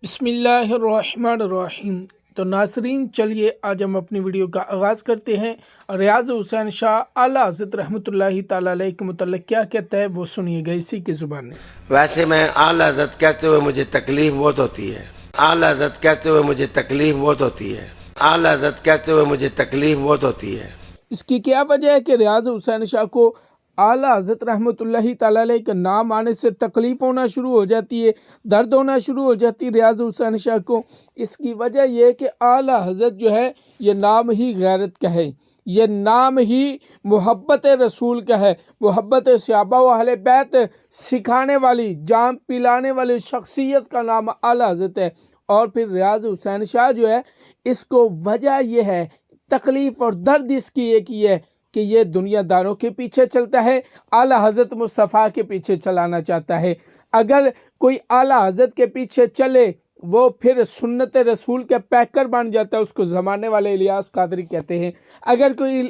بسم اللہ الرحمن الرحیم۔ تو ناظرین، چلیے آج ہم اپنی ویڈیو کا آغاز کرتے ہیں۔ ریاض حسین شاہ اعلیٰ حضرت رحمۃ اللہ تعالیٰ علیہ کے متعلق کیا کہتا ہے وہ سنیے گا اسی کی زبان میں۔ ویسے میں اعلیٰ حضرت کہتے ہوئے مجھے تکلیف بہت ہوتی ہے، اعلیٰ حضرت کہتے ہوئے مجھے تکلیف بہت ہوتی ہے، اعلیٰ حضرت کہتے ہوئے مجھے تکلیف بہت ہوتی ہے۔ اس کی کیا وجہ ہے کہ ریاض حسین شاہ کو اعلیٰ حضرت رحمۃ اللہ تعالیٰ علیہ کا نام آنے سے تکلیف ہونا شروع ہو جاتی ہے، درد ہونا شروع ہو جاتی ہے ریاض حسین شاہ کو؟ اس کی وجہ یہ ہے کہ اعلیٰ حضرت جو ہے یہ نام ہی غیرت کا ہے، یہ نام ہی محبت رسول کا ہے، محبت صحابہ و اہل بیت سکھانے والی، جام پلانے والی شخصیت کا نام اعلیٰ حضرت ہے۔ اور پھر ریاض حسین شاہ جو ہے اس کو وجہ یہ ہے، تکلیف اور درد اس کی ایک یہ ہے کہ یہ دنیا داروں کے پیچھے چلتا ہے، اعلیٰ حضرت مصطفیٰ کے پیچھے چلانا چاہتا ہے۔ اگر کوئی اعلیٰ حضرت کے پیچھے چلے وہ پھر سنت رسول کے پیکر بن جاتا ہے، اس کو زمانے والے الیاس قادری کہتے ہیں۔ اگر کوئی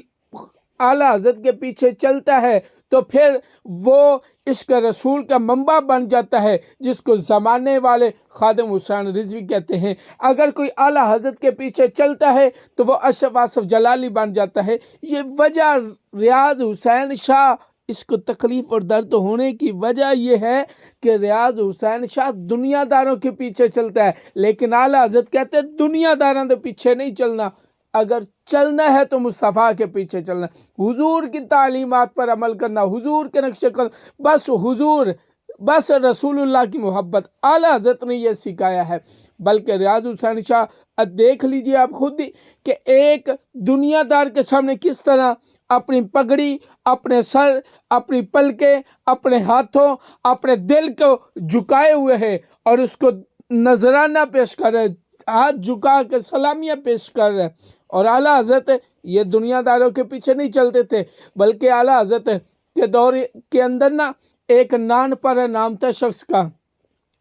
اعلیٰ حضرت کے پیچھے چلتا ہے تو پھر وہ عشق رسول کا منبع بن جاتا ہے، جس کو زمانے والے خادم حسین رضوی کہتے ہیں۔ اگر کوئی اعلیٰ حضرت کے پیچھے چلتا ہے تو وہ اشرف آصف جلالی بن جاتا ہے۔ یہ وجہ ریاض حسین شاہ اس کو تکلیف اور درد ہونے کی وجہ یہ ہے کہ ریاض حسین شاہ دنیا داروں کے پیچھے چلتا ہے، لیکن اعلیٰ حضرت کہتے ہیں دنیا داروں کے پیچھے نہیں چلنا، اگر چلنا ہے تو مصطفیٰ کے پیچھے چلنا، حضور کی تعلیمات پر عمل کرنا، حضور کے نقش قدم، بس حضور، بس رسول اللہ کی محبت، اعلیٰ حضرت نے یہ سکھایا ہے۔ بلکہ ریاض حسین شاہ دیکھ لیجئے آپ خود ہی کہ ایک دنیا دار کے سامنے کس طرح اپنی پگڑی، اپنے سر، اپنی پلکیں، اپنے ہاتھوں، اپنے دل کو جھکائے ہوئے ہے اور اس کو نذرانہ پیش کر رہے، ہاتھ جھکا کے سلامیاں پیش کر رہے۔ اور اعلیٰ حضرت یہ دنیا داروں کے پیچھے نہیں چلتے تھے، بلکہ اعلیٰ حضرت کے دور کے اندر ایک نان پر نام تھا شخص کا،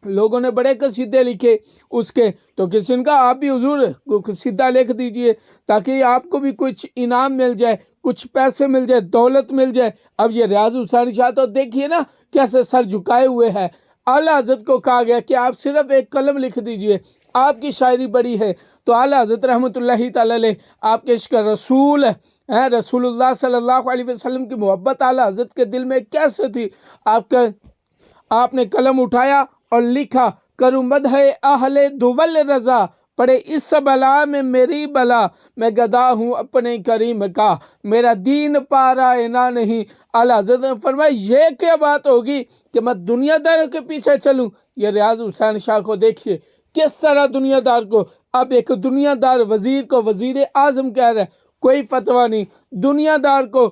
لوگوں نے بڑے قصیدے لکھے اس کے، تو کسی نے کہا آپ بھی حضور قصیدہ لکھ دیجئے تاکہ آپ کو بھی کچھ انعام مل جائے، کچھ پیسے مل جائے، دولت مل جائے۔ اب یہ ریاض حسین شاہ تو دیکھیے نا کیسے سر جھکائے ہوئے ہے۔ اعلیٰ حضرت کو کہا گیا کہ آپ صرف ایک کلم لکھ دیجئے، آپ کی شاعری بڑی ہے، تو اعلیٰ حضرت رحمۃ اللہ تعالی علیہ آپ کے عشق رسول ہے، رسول اللہ صلی اللہ علیہ وسلم کی محبت اعلیٰ حضرت کے دل میں کیسے تھی؟ آپ نے قلم اٹھایا اور لکھا، کروں مدح اہل دول رضا، پڑے اس بلا میں میری بلا، میں گدا ہوں اپنے کریم کا، میرا دین پارا نہ نہیں۔ اعلیٰ حضرت نے فرمایا یہ کیا بات ہوگی کہ میں دنیا داروں کے پیچھے چلوں؟ یہ ریاض حسین شاہ کو دیکھیے کس طرح دنیا دار کو، اب ایک دنیا دار وزیر کو وزیر اعظم کہہ رہا ہے، کوئی فتویٰ نہیں، دنیا دار کو،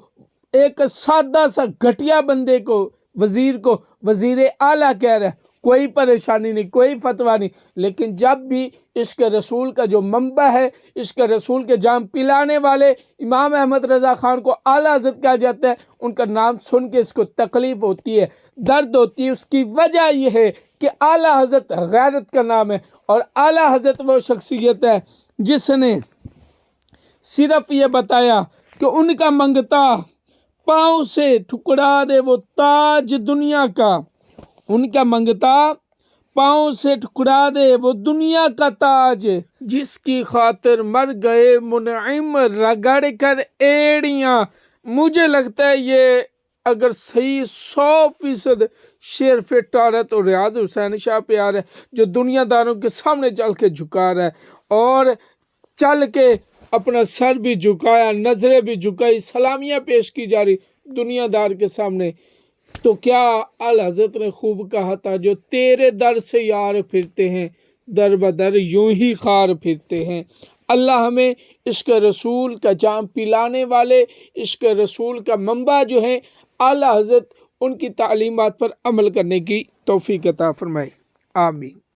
ایک سادہ سا گھٹیا بندے کو، وزیر کو وزیر اعلیٰ کہہ رہا ہے، کوئی پریشانی نہیں، کوئی فتویٰ نہیں۔ لیکن جب بھی عشق رسول کا جو منبع ہے، عشق رسول کے جام پلانے والے امام احمد رضا خان کو اعلیٰ حضرت کہا جاتا ہے، ان کا نام سن کے اس کو تکلیف ہوتی ہے، درد ہوتی ہے۔ اس کی وجہ یہ ہے کہ اعلیٰ حضرت غیرت کا نام ہے، اور اعلیٰ حضرت وہ شخصیت ہے جس نے صرف یہ بتایا کہ ان کا منگتا پاؤں سے ٹکڑا دے وہ تاج دنیا کا، ان کا منگتا پاؤں سے ٹکڑا دے وہ دنیا کا تاج، جس کی خاطر مر گئے منعم رگڑ کر ایڑیاں۔ مجھے لگتا ہے یہ اگر صحیح 100% شعر فٹ آ رہا ہے تو ریاض حسین شاہ پہ آ رہا ہے، جو دنیا داروں کے سامنے چل کے جھکا رہا ہے، اور چل کے اپنا سر بھی جھکایا، نظریں بھی جھکائی، سلامیاں پیش کی جا رہی دنیا دار کے سامنے۔ تو کیا اعلیٰ حضرت نے خوب کہا تھا، جو تیرے در سے یار پھرتے ہیں در بدر یوں ہی خار پھرتے ہیں۔ اللہ ہمیں عشق رسول کا جام پلانے والے، عشق رسول کا منبع جو ہیں اعلیٰ حضرت، ان کی تعلیمات پر عمل کرنے کی توفیق عطا فرمائے، آمین۔